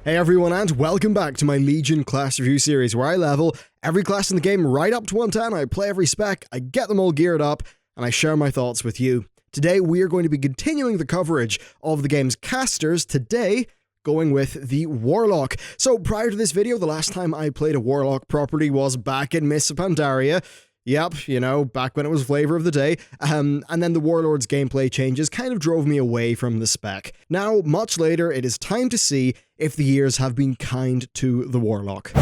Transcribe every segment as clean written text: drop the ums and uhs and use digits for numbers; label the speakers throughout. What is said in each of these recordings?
Speaker 1: Hey everyone, and welcome back to my Legion class review series where I level every class in the game right up to 110, I play every spec, I get them all geared up, and I share my thoughts with you. Today we are going to be continuing the coverage of the game's casters, today going with the Warlock. So prior to this video, the last time I played a Warlock properly was back in Mists of Pandaria. Yep, you know, back when it was flavor of the day, and then the Warlord's gameplay changes kind of drove me away from the spec. Now, much later, it is time to see if the years have been kind to the Warlock.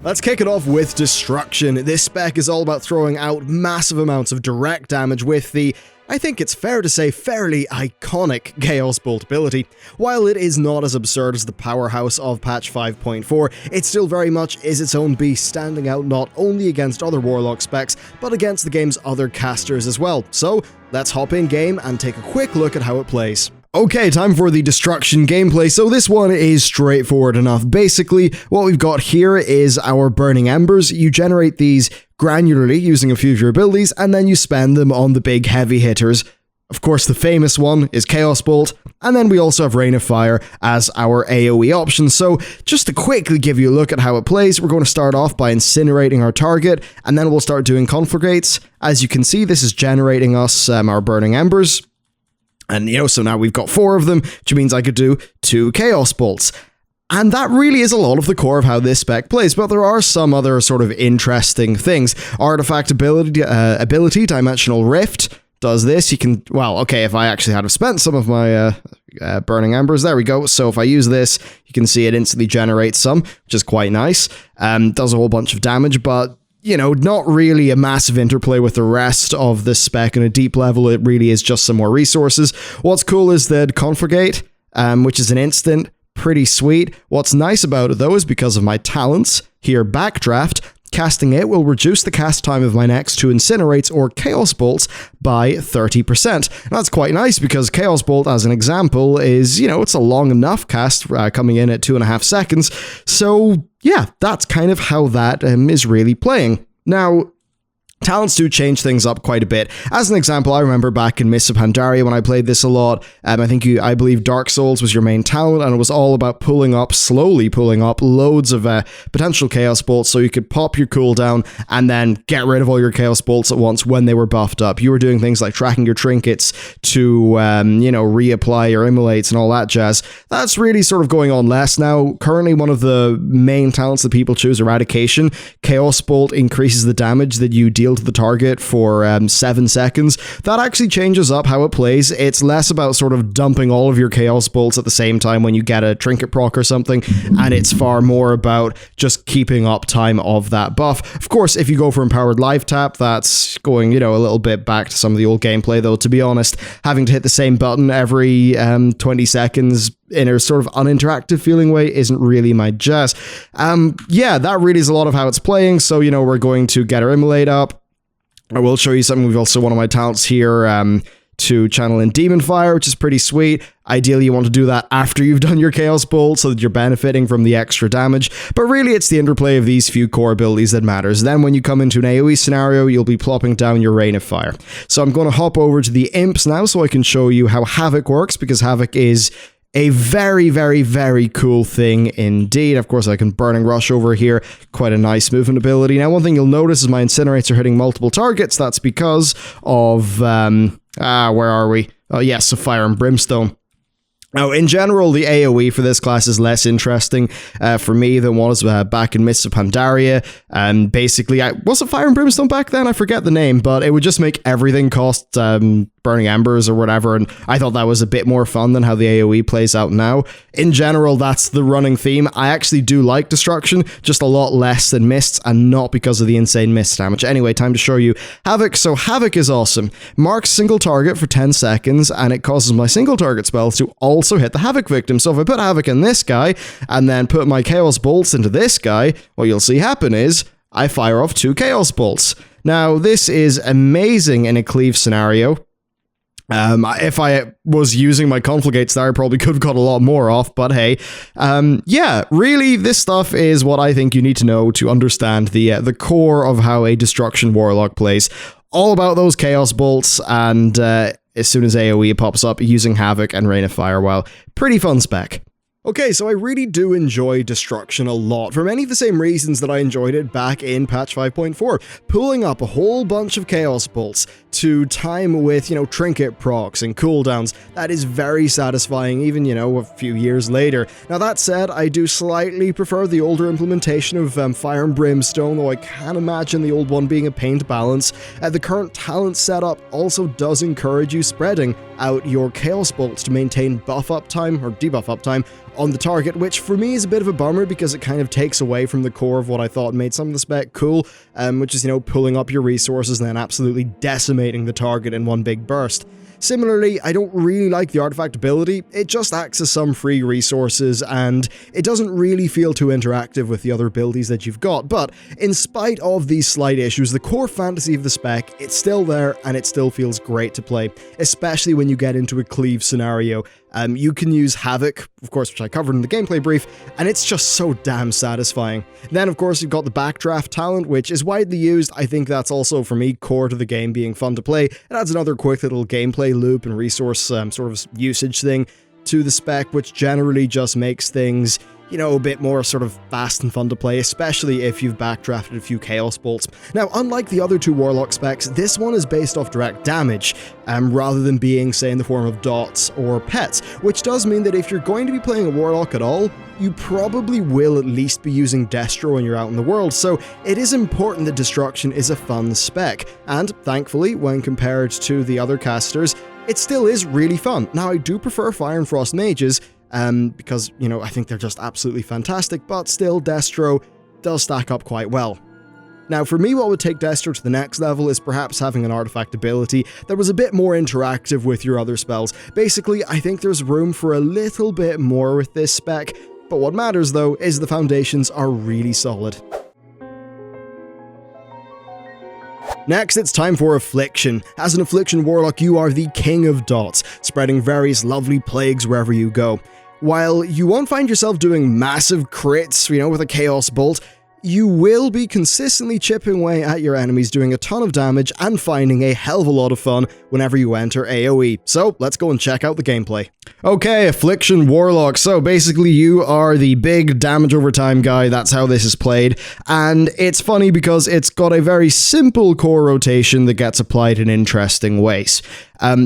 Speaker 1: Let's kick it off with Destruction. This spec is all about throwing out massive amounts of direct damage with the, I think it's fair to say, fairly iconic Chaos Bolt ability. While it is not as absurd as the powerhouse of patch 5.4, it still very much is its own beast, standing out not only against other Warlock specs, but against the game's other casters as well. So, let's hop in game and take a quick look at how it plays. Okay, time for the Destruction gameplay. So this one is straightforward enough. Basically, what we've got here is our Burning Embers. You generate these granularly using a few of your abilities, and then you spend them on the big heavy hitters. Of course, the famous one is Chaos Bolt, and then we also have Rain of Fire as our AoE option. So just to quickly give you a look at how it plays, we're going to start off by incinerating our target, and then we'll start doing Conflagrates. As you can see, this is generating us our Burning Embers. And, you know, so now we've got 4 of them, which means I could do 2 Chaos Bolts. And that really is a lot of the core of how this spec plays, but there are some other sort of interesting things. Artifact ability, Dimensional Rift, does this. You can, well, okay, if I actually had spent some of my Burning Embers, there we go. So if I use this, you can see it instantly generates some, which is quite nice. Does a whole bunch of damage, but you know, not really a massive interplay with the rest of the spec. On a deep level, it really is just some more resources. What's cool is that Conflagrate, which is an instant, pretty sweet. What's nice about it, though, is because of my talents, here, Backdraft, casting it will reduce the cast time of my next 2 Incinerates or Chaos Bolts by 30%. That's quite nice because Chaos Bolt, as an example, is, you know, it's a long enough cast coming in at 2.5 seconds. So, yeah, that's kind of how that is really playing. Now, talents do change things up quite a bit. As an example, I remember back in Mists of Pandaria when I played this a lot. I believe Dark Souls was your main talent, and it was all about slowly pulling up loads of potential Chaos Bolts so you could pop your cooldown and then get rid of all your Chaos Bolts at once when they were buffed up. You were doing things like tracking your trinkets to, you know, reapply your immolates and all that jazz. That's really sort of going on less now. Currently, one of the main talents that people choose, Eradication. Chaos Bolt increases the damage that you deal to the target for 7 seconds. That actually changes up how it plays. It's less about sort of dumping all of your Chaos Bolts at the same time when you get a trinket proc or something, and it's far more about just keeping up time of that buff. Of course, if you go for Empowered Life Tap, that's going, you know, a little bit back to some of the old gameplay, though, to be honest. Having to hit the same button every 20 seconds in a sort of uninteractive feeling way isn't really my jazz. Yeah, that really is a lot of how it's playing. So, you know, we're going to get our Immolate up. I will show you something. We've also one of my talents here to channel in Demon Fire, which is pretty sweet. Ideally, you want to do that after you've done your Chaos Bolt so that you're benefiting from the extra damage. But really, it's the interplay of these few core abilities that matters. Then when you come into an AoE scenario, you'll be plopping down your Rain of Fire. So I'm going to hop over to the Imps now so I can show you how Havoc works, because Havoc is a very, very, very cool thing indeed. Of course, I can Burning Rush over here. Quite a nice movement ability. Now, one thing you'll notice is my Incinerates are hitting multiple targets. That's because of, where are we? Oh, yes, so Fire and Brimstone. Now, in general, the AoE for this class is less interesting for me than was back in Mists of Pandaria. Basically, was it Fire and Brimstone back then? I forget the name, but it would just make everything cost Burning Embers or whatever, and I thought that was a bit more fun than how the AoE plays out now. In general, that's the running theme. I actually do like Destruction, just a lot less than Mists, and not because of the insane Mist damage. Anyway, time to show you Havoc. So Havoc is awesome. Marks single target for 10 seconds, and it causes my single target spells to also hit the Havoc victim. So if I put Havoc in this guy, and then put my Chaos Bolts into this guy, what you'll see happen is, I fire off 2 Chaos Bolts. Now, this is amazing in a cleave scenario. If I was using my Conflagrates there, I probably could have got a lot more off, but hey. Yeah, really, this stuff is what I think you need to know to understand the core of how a Destruction Warlock plays. All about those Chaos Bolts, and as soon as AoE pops up using Havoc and Rain of Fire. Well, pretty fun spec. Okay, so I really do enjoy Destruction a lot, for many of the same reasons that I enjoyed it back in patch 5.4. Pulling up a whole bunch of Chaos Bolts to time with, trinket procs and cooldowns, that is very satisfying even, a few years later. Now that said, I do slightly prefer the older implementation of Fire and Brimstone, though I can imagine the old one being a pain to balance. The current talent setup also does encourage you spreading out your Chaos Bolts to maintain buff uptime, or debuff uptime, on the target, which for me is a bit of a bummer because it kind of takes away from the core of what I thought made some of the spec cool, which is, pulling up your resources and then absolutely decimating the target in one big burst. Similarly, I don't really like the artifact ability. It just acts as some free resources, and it doesn't really feel too interactive with the other abilities that you've got. But in spite of these slight issues, the core fantasy of the spec, it's still there, and it still feels great to play, especially when you get into a cleave scenario. You can use Havoc, of course, which I covered in the gameplay brief, and it's just so damn satisfying. Then, of course, you've got the Backdraft talent, which is widely used. I think that's also, for me, core to the game being fun to play. It adds another quick little gameplay loop and resource sort of usage thing to the spec, which generally just makes things, a bit more sort of fast and fun to play, especially if you've backdrafted a few Chaos Bolts. Now, unlike the other two Warlock specs, this one is based off direct damage, rather than being, say, in the form of dots or pets, which does mean that if you're going to be playing a Warlock at all, you probably will at least be using Destro when you're out in the world, so it is important that Destruction is a fun spec, and thankfully, when compared to the other casters, it still is really fun. Now, I do prefer Fire and Frost mages, because, I think they're just absolutely fantastic, but still, Destro does stack up quite well. Now, for me, what would take Destro to the next level is perhaps having an artifact ability that was a bit more interactive with your other spells. Basically, I think there's room for a little bit more with this spec, but what matters, though, is the foundations are really solid. Next, it's time for Affliction. As an Affliction Warlock, you are the king of dots, spreading various lovely plagues wherever you go. While you won't find yourself doing massive crits, with a Chaos Bolt, you will be consistently chipping away at your enemies, doing a ton of damage and finding a hell of a lot of fun whenever you enter AoE. So let's go and check out the gameplay. Okay, Affliction Warlock. So basically you are the big damage over time guy, that's how this is played, and it's funny because it's got a very simple core rotation that gets applied in interesting ways.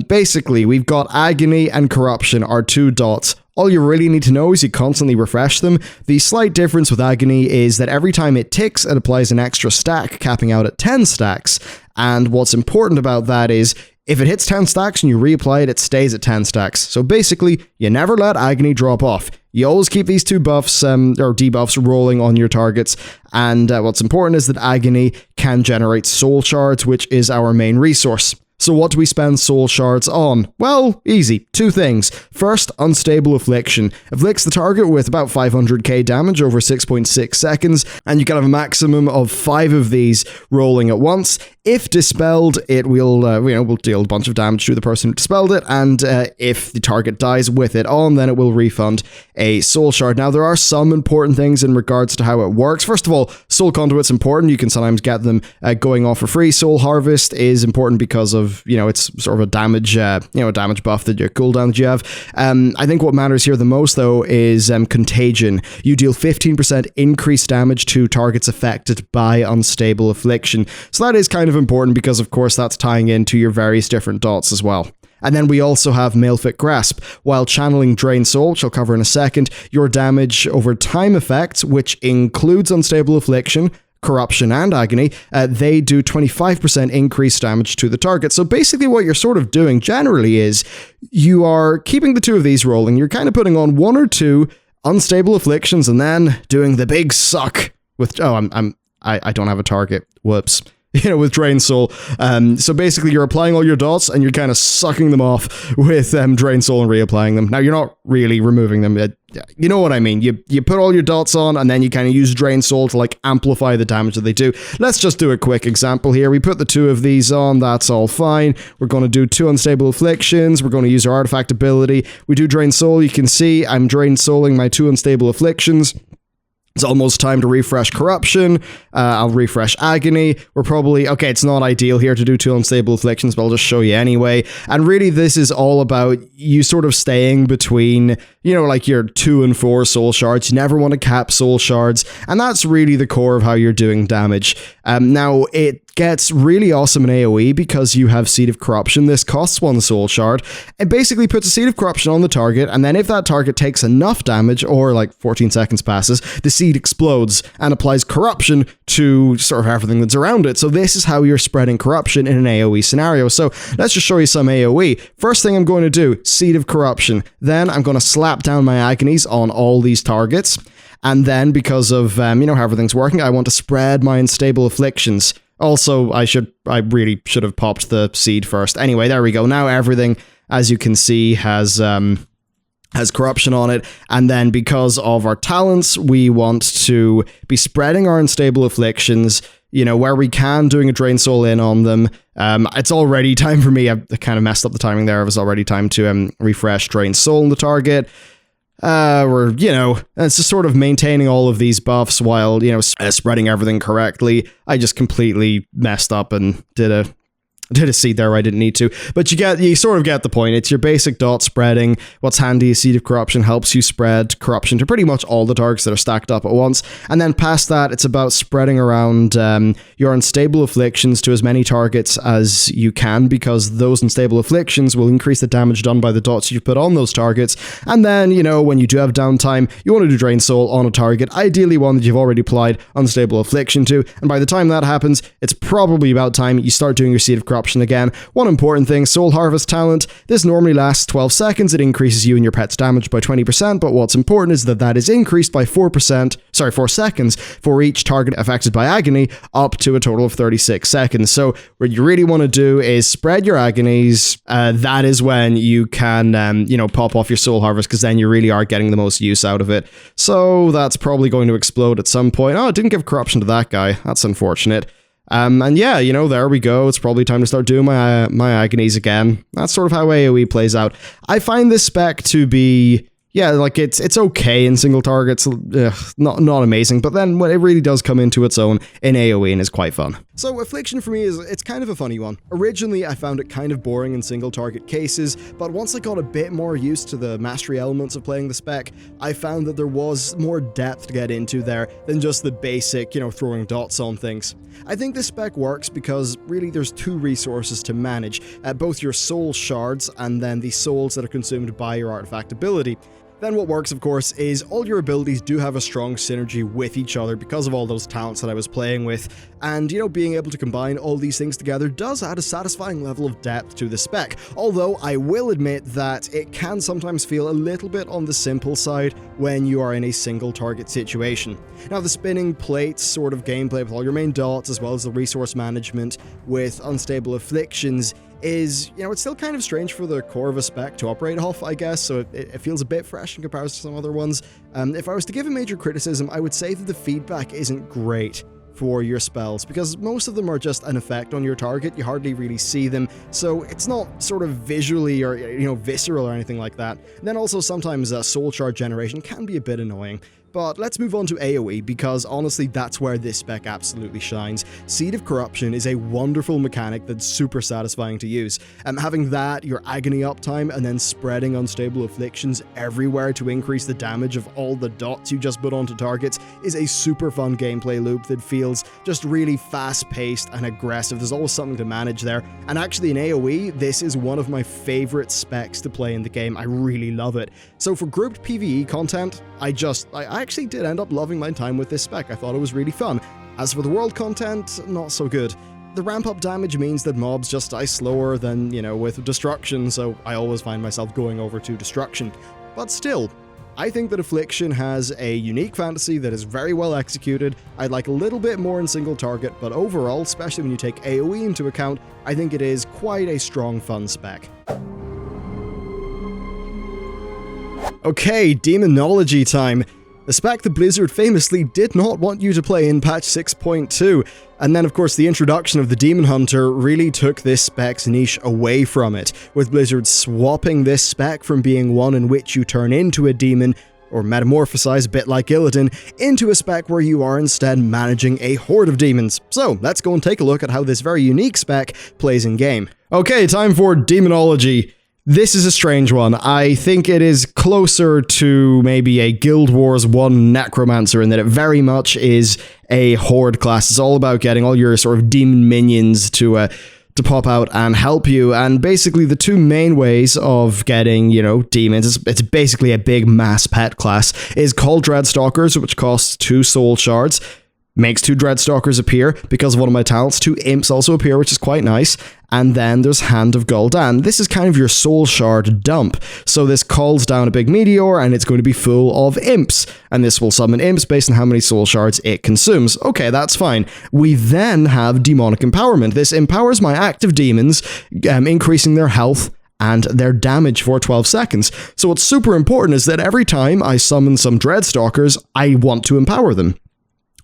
Speaker 1: Basically, we've got Agony and Corruption are two dots. All you really need to know is you constantly refresh them. The slight difference with Agony is that every time it ticks, it applies an extra stack, capping out at 10 stacks. And what's important about that is, if it hits 10 stacks and you reapply it, it stays at 10 stacks. So basically, you never let Agony drop off. You always keep these two buffs, or debuffs, rolling on your targets. And what's important is that Agony can generate soul shards, which is our main resource. So what do we spend soul shards on? Well, easy. Two things. First, Unstable Affliction. Afflicts the target with about 500k damage over 6.6 seconds, and you can have a maximum of 5 of these rolling at once. If dispelled, it will, will deal a bunch of damage to the person who dispelled it, and if the target dies with it on, then it will refund a soul shard. Now, there are some important things in regards to how it works. First of all, soul conduit's important. You can sometimes get them going off for free. Soul harvest is important because of, it's sort of a damage, a damage buff that your cooldown that you have. I think what matters here the most, though, is Contagion. You deal 15% increased damage to targets affected by Unstable Affliction. So that is kind of important because, of course, that's tying into your various different dots as well. And then we also have Maelfit Grasp. While channeling Drain Soul, which I'll cover in a second, your damage over time effects, which includes Unstable Affliction, Corruption, and Agony, they do 25% increased damage to the target. So basically what you're sort of doing generally is you are keeping the two of these rolling. You're kind of putting on 1 or 2 Unstable Afflictions and then doing the big suck with, I don't have a target. Whoops. With Drain Soul. So basically you're applying all your dots and you're kind of sucking them off with Drain Soul and reapplying them. Now you're not really removing them. You know what I mean. You put all your dots on and then you kind of use Drain Soul to amplify the damage that they do. Let's just do a quick example here. We put the 2 of these on. That's all fine. We're going to do 2 Unstable Afflictions. We're going to use our artifact ability. We do Drain Soul. You can see I'm Drain Souling my 2 Unstable Afflictions. It's almost time to refresh Corruption. I'll refresh Agony. We're probably... Okay, it's not ideal here to do 2 Unstable Afflictions, but I'll just show you anyway. And really, this is all about you sort of staying between, you know, like your 2 and 4 soul shards. You never want to cap soul shards. And that's really the core of how you're doing damage. Now, it gets really awesome in AoE because you have Seed of Corruption. This costs 1 soul shard. It basically puts a Seed of Corruption on the target, and then if that target takes enough damage, or like 14 seconds passes, the seed explodes and applies corruption to sort of everything that's around it. So this is how you're spreading corruption in an AoE scenario. So let's just show you some AoE. First thing I'm going to do, Seed of Corruption. Then I'm going to slap down my agonies on all these targets. And then because of, you know, how everything's working, I want to spread my Unstable Afflictions. Also, I really should have popped the seed first. Anyway, there we go. Now everything, as you can see, has corruption on it, and then because of our talents, we want to be spreading our Unstable Afflictions, you know, where we can, doing a Drain Soul in on them. It's already time for me, I kind of messed up the timing there, it was already time to refresh Drain Soul on the target. We're, you know, it's just sort of maintaining all of these buffs while, you know, spreading everything correctly. I just completely messed up and did a seed there where I didn't need to, but you sort of get the point. It's your basic dot spreading. What's handy is Seed of Corruption helps you spread corruption to pretty much all the targets that are stacked up at once, and then past that, it's about spreading around your Unstable Afflictions to as many targets as you can, because those Unstable Afflictions will increase the damage done by the dots you put on those targets, and then, you know, when you do have downtime, you want to do Drain Soul on a target, ideally one that you've already applied Unstable Affliction to, and by the time that happens, it's probably about time you start doing your Seed of Corruption again. One important thing, Soul Harvest talent. This normally lasts 12 seconds. It increases you and your pet's damage by 20%, but what's important is that is increased by 4 seconds for each target affected by agony, up to a total of 36 seconds. So what you really want to do is spread your agonies. That is when you can, you know, pop off your Soul Harvest, because then you really are getting the most use out of it. So that's probably going to explode at some point. Oh, it didn't give corruption to that guy. That's unfortunate. And yeah, you know, there we go. It's probably time to start doing my agonies again. That's sort of how AoE plays out. I find this spec to be, yeah, like it's okay in single targets, not amazing, but then when it really does come into its own in AoE and is quite fun. So Affliction for me it's kind of a funny one. Originally I found it kind of boring in single target cases, but once I got a bit more used to the mastery elements of playing the spec, I found that there was more depth to get into there than just the basic, you know, throwing dots on things. I think this spec works because really there's 2 resources to manage, both your soul shards and then the souls that are consumed by your artifact ability. Then what works, of course, is all your abilities do have a strong synergy with each other because of all those talents that I was playing with, and, you know, being able to combine all these things together does add a satisfying level of depth to the spec, although I will admit that it can sometimes feel a little bit on the simple side when you are in a single target situation. Now, the spinning plates sort of gameplay with all your main dots, as well as the resource management with Unstable Afflictions, is, you know, it's still kind of strange for the core of a spec to operate off, I guess, so it feels a bit fresh in comparison to some other ones. If I was to give a major criticism, I would say that the feedback isn't great for your spells, because most of them are just an effect on your target. You hardly really see them, so it's not sort of visually or, you know, visceral or anything like that. And then also sometimes soul shard generation can be a bit annoying. But let's move on to AoE, because honestly that's where this spec absolutely shines. Seed of Corruption is a wonderful mechanic that's super satisfying to use. Having that, your agony uptime, and then spreading Unstable Afflictions everywhere to increase the damage of all the dots you just put onto targets is a super fun gameplay loop that feels just really fast-paced and aggressive. There's always something to manage there. And actually in AoE, this is one of my favorite specs to play in the game. I really love it. So for grouped PvE content, I actually did end up loving my time with this spec. I thought it was really fun. As for the world content, not so good. The ramp-up damage means that mobs just die slower than, you know, with Destruction, so I always find myself going over to Destruction. But still, I think that Affliction has a unique fantasy that is very well executed. I'd like a little bit more in single target, but overall, especially when you take AoE into account, I think it is quite a strong, fun spec. Okay, Demonology time. The spec that Blizzard famously did not want you to play in patch 6.2, and then of course the introduction of the Demon Hunter really took this spec's niche away from it, with Blizzard swapping this spec from being one in which you turn into a demon or metamorphosize a bit like Illidan, into a spec where you are instead managing a horde of demons. So let's go and take a look at how this very unique spec plays in-game. Okay, time for Demonology. This is a strange one. I think it is closer to maybe a Guild Wars 1 Necromancer in that it very much is a horde class. It's all about getting all your sort of demon minions to pop out and help you. And basically the two main ways of getting, demons, it's basically a big mass pet class, is called Dreadstalkers, which costs 2 soul shards. Makes 2 Dreadstalkers appear. Because of one of my talents, 2 imps also appear, which is quite nice. And then there's Hand of Gul'dan. This is kind of your soul shard dump. So this calls down a big meteor, and it's going to be full of imps. And this will summon imps based on how many soul shards it consumes. Okay, that's fine. We then have Demonic Empowerment. This empowers my active demons, increasing their health and their damage for 12 seconds. So what's super important is that every time I summon some Dreadstalkers, I want to empower them.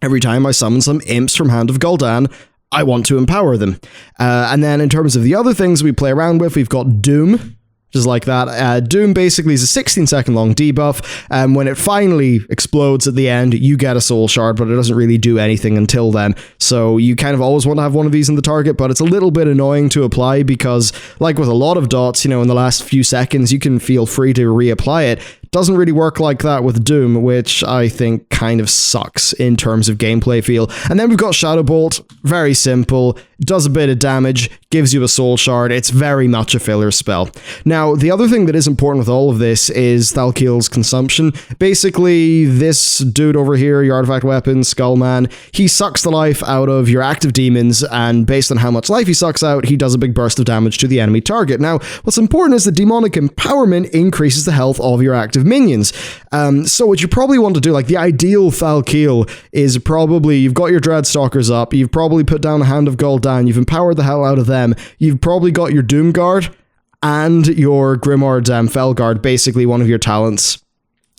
Speaker 1: Every time I summon some imps from Hand of Gul'dan, I want to empower them. And then in terms of the other things we play around with, we've got Doom, just like that. Doom basically is a 16-second long debuff. When it finally explodes at the end, you get a soul shard, but it doesn't really do anything until then. So you kind of always want to have one of these in the target, but it's a little bit annoying to apply because, like with a lot of dots, in the last few seconds, you can feel free to reapply it. Doesn't really work like that with Doom, which I think kind of sucks in terms of gameplay feel. And then we've got Shadow Bolt, very simple, does a bit of damage, gives you a soul shard. It's very much a filler spell. Now, the other thing that is important with all of this is Thalkeel's consumption. Basically, this dude over here, your artifact weapon, Skullman, he sucks the life out of your active demons, and based on how much life he sucks out, he does a big burst of damage to the enemy target. Now, what's important is the Demonic Empowerment increases the health of your active minions. So what you probably want to do, like the ideal Thalkeel, is probably you've got your Dreadstalkers up, you've probably put down a Hand of Gul'dan, you've empowered the hell out of them, you've probably got your Doomguard and your Grimoire Felguard, basically one of your talents.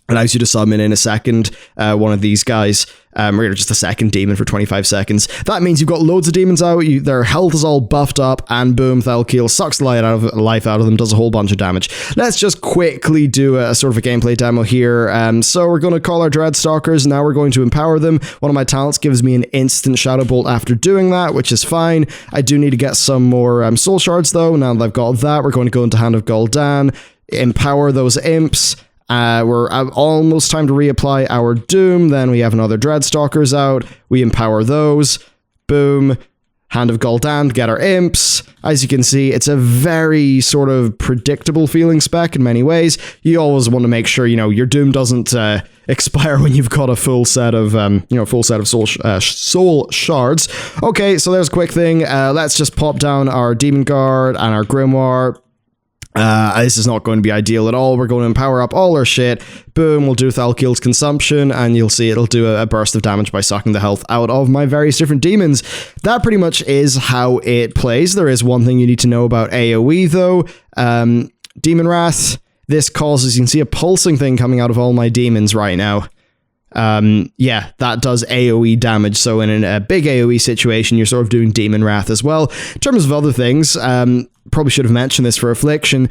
Speaker 1: Allows you to summon in a second one of these guys, or just a second demon for 25 seconds. That means you've got loads of demons out, their health is all buffed up, and boom, Thalkeel sucks the life out of them, does a whole bunch of damage. Let's just quickly do a sort of a gameplay demo here. So we're going to call our Dreadstalkers, now we're going to empower them. One of my talents gives me an instant Shadow Bolt after doing that, which is fine. I do need to get some more soul shards though. Now that I've got that, we're going to go into Hand of Gul'dan, empower those imps. We're almost time to reapply our Doom. Then we have another Dreadstalkers out. We empower those. Boom. Hand of Gul'dan to get our imps. As you can see, it's a very sort of predictable feeling spec in many ways. You always want to make sure, your Doom doesn't expire when you've got a full set of, soul shards. Okay, so there's a quick thing. Let's just pop down our Demon Guard and our Grimoire. This is not going to be ideal at all. We're going to empower up all our shit. Boom, we'll do Thalkeel's consumption, and you'll see it'll do a burst of damage by sucking the health out of my various different demons. That pretty much is how it plays. There is one thing you need to know about AoE, though. Demon Wrath. This causes, you can see a pulsing thing coming out of all my demons right now. Yeah, that does AoE damage, so in a big AoE situation, you're sort of doing Demon Wrath as well. In terms of other things, probably should have mentioned this for Affliction.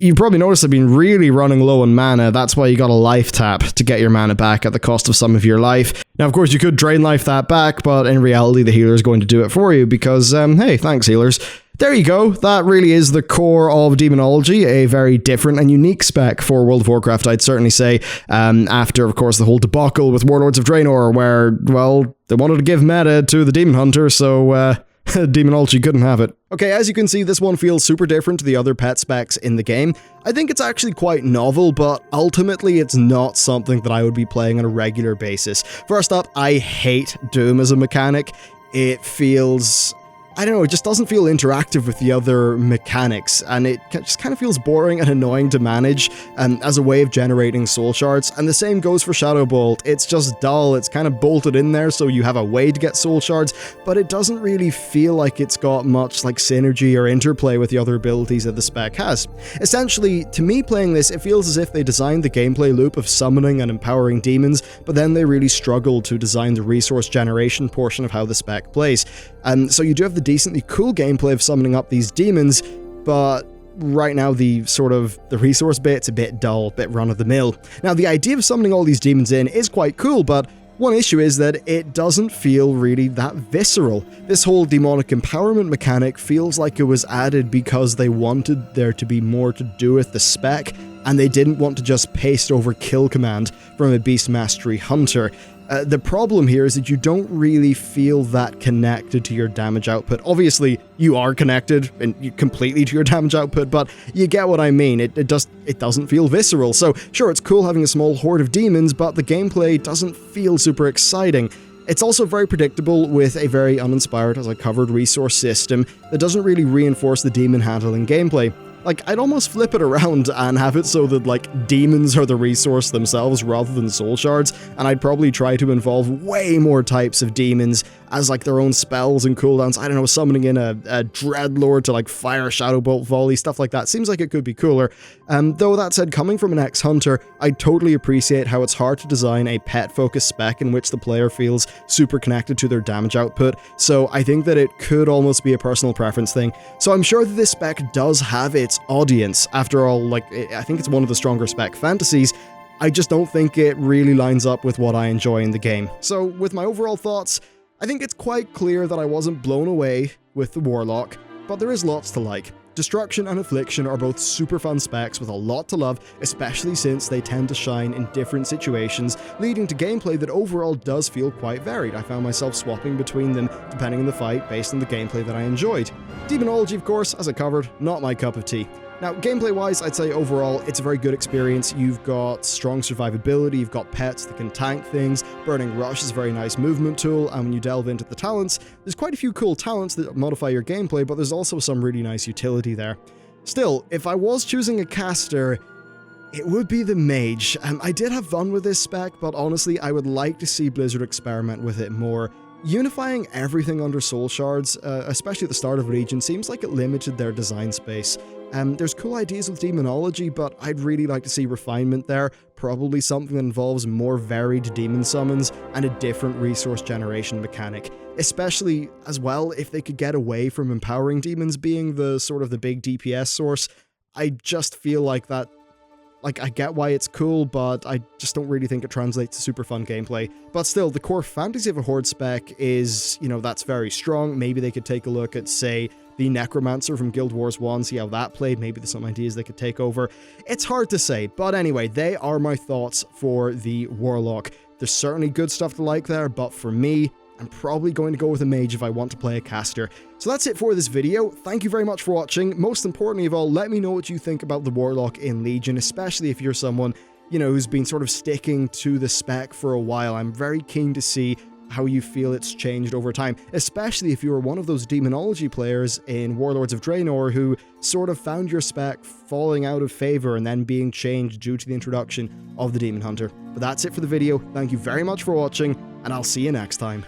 Speaker 1: You probably noticed I've been really running low on mana. That's why you got a life tap to get your mana back at the cost of some of your life. Now, of course, you could drain life that back, but in reality, the healer is going to do it for you because, hey, thanks, healers. There you go. That really is the core of Demonology, a very different and unique spec for World of Warcraft, I'd certainly say, after, of course, the whole debacle with Warlords of Draenor, where, well, they wanted to give meta to the Demon Hunter, so, Demonology couldn't have it. Okay, as you can see, this one feels super different to the other pet specs in the game. I think it's actually quite novel, but ultimately it's not something that I would be playing on a regular basis. First up, I hate Doom as a mechanic. It feels... I don't know, it just doesn't feel interactive with the other mechanics, and it just kind of feels boring and annoying to manage as a way of generating soul shards, and the same goes for Shadow Bolt. It's just dull, it's kind of bolted in there so you have a way to get soul shards, but it doesn't really feel like it's got much like synergy or interplay with the other abilities that the spec has. Essentially, to me playing this, it feels as if they designed the gameplay loop of summoning and empowering demons, but then they really struggled to design the resource generation portion of how the spec plays. So you do have the decently cool gameplay of summoning up these demons, but right now the resource bit's a bit dull, a bit run-of-the-mill. Now, the idea of summoning all these demons in is quite cool, but one issue is that it doesn't feel really that visceral. This whole demonic empowerment mechanic feels like it was added because they wanted there to be more to do with the spec, and they didn't want to just paste over kill command from a Beast Mastery Hunter. The problem here is that you don't really feel that connected to your damage output. Obviously, you are connected completely to your damage output, but you get what I mean. It doesn't feel visceral. So sure, it's cool having a small horde of demons, but the gameplay doesn't feel super exciting. It's also very predictable with a very uninspired, as I covered, resource system that doesn't really reinforce the demon handling gameplay. Like, I'd almost flip it around and have it so that, like, demons are the resource themselves rather than soul shards, and I'd probably try to involve way more types of demons as, like, their own spells and cooldowns. I don't know, summoning in a Dreadlord to, like, fire Shadow Bolt Volley, stuff like that. Seems like it could be cooler. Though that said, coming from an ex-hunter, I totally appreciate how it's hard to design a pet-focused spec in which the player feels super connected to their damage output, so I think that it could almost be a personal preference thing. So I'm sure that this spec does have its audience. After all, like, I think it's one of the stronger spec fantasies. I just don't think it really lines up with what I enjoy in the game. So with my overall thoughts, I think it's quite clear that I wasn't blown away with the Warlock, but there is lots to like. Destruction and Affliction are both super fun specs with a lot to love, especially since they tend to shine in different situations, leading to gameplay that overall does feel quite varied. I found myself swapping between them depending on the fight based on the gameplay that I enjoyed. Demonology, of course, as I covered, not my cup of tea. Now, gameplay-wise, I'd say overall, it's a very good experience. You've got strong survivability, you've got pets that can tank things, Burning Rush is a very nice movement tool, and when you delve into the talents, there's quite a few cool talents that modify your gameplay, but there's also some really nice utility there. Still, if I was choosing a caster, it would be the Mage. I did have fun with this spec, but honestly, I would like to see Blizzard experiment with it more. Unifying everything under soul shards, especially at the start of Legion, seems like it limited their design space. There's cool ideas with demonology, but I'd really like to see refinement there, probably something that involves more varied demon summons and a different resource generation mechanic. Especially, as well, if they could get away from empowering demons being the big DPS source. I just feel like that, like, I get why it's cool, but I just don't really think it translates to super fun gameplay. But still, the core fantasy of a Horde spec is, that's very strong. Maybe they could take a look at, say, the Necromancer from Guild Wars 1, see how that played. Maybe there's some ideas they could take over. It's hard to say, but anyway, they are my thoughts for the Warlock. There's certainly good stuff to like there, but for me, I'm probably going to go with a Mage if I want to play a caster. So that's it for this video. Thank you very much for watching. Most importantly of all, let me know what you think about the Warlock in Legion, especially if you're someone, who's been sort of sticking to the spec for a while. I'm very keen to see how you feel it's changed over time, especially if you were one of those demonology players in Warlords of Draenor who sort of found your spec falling out of favor and then being changed due to the introduction of the Demon Hunter. But that's it for the video. Thank you very much for watching, and I'll see you next time.